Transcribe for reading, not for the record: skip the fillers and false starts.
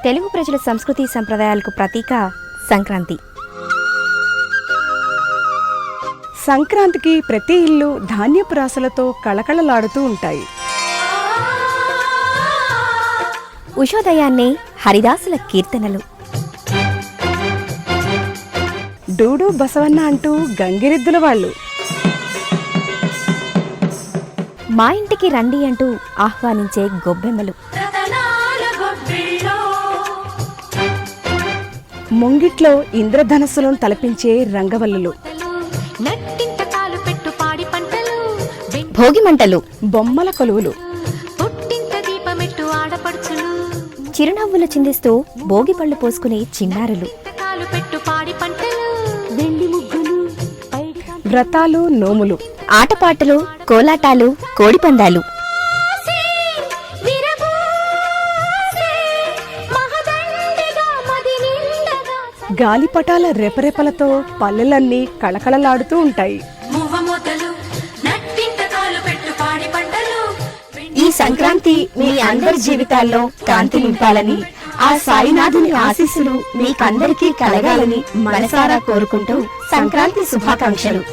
తెలుగు ప్రజల సంస్కృతి సంప్రదాయాలకు ప్రతీక సంక్రాంతి. సంక్రాంతికి ప్రతి ఇల్లు ధాన్యపు రాసులతో కళకళలాడుతూ ఉంటాయి. ఉషోదయాన్నే హరిదాసుల కీర్తనలు, డూడు బసవన్న అంటూ గంగిరెద్దుల వాళ్ళు, మా ఇంటికి రండి అంటూ ఆహ్వానించే గొబ్బెమ్మలు, ముంగిట్లో ఇంద్రధనస్సులను తలపించే రంగవల్లులు, భోగిమంటలు, బొమ్మల కొలువులు, చిరునవ్వులు చిందిస్తూ భోగిపళ్ళు పోసుకునే చిన్నారులు, వ్రతాలు, నోములు, ఆటపాటలు, కోలాటాలు, కోడిపందాలు, గాలిపటాల రెపరెపలతో పల్లెలన్నీ కళకళలాడుతూ ఉంటాయి. ఈ సంక్రాంతి మీ అందరి జీవితాల్లో కాంతి నింపాలని, ఆ సాయినాథుని ఆశీస్సులు మీకందరికీ కలగాలని మనసారా కోరుకుంటూ సంక్రాంతి శుభాకాంక్షలు.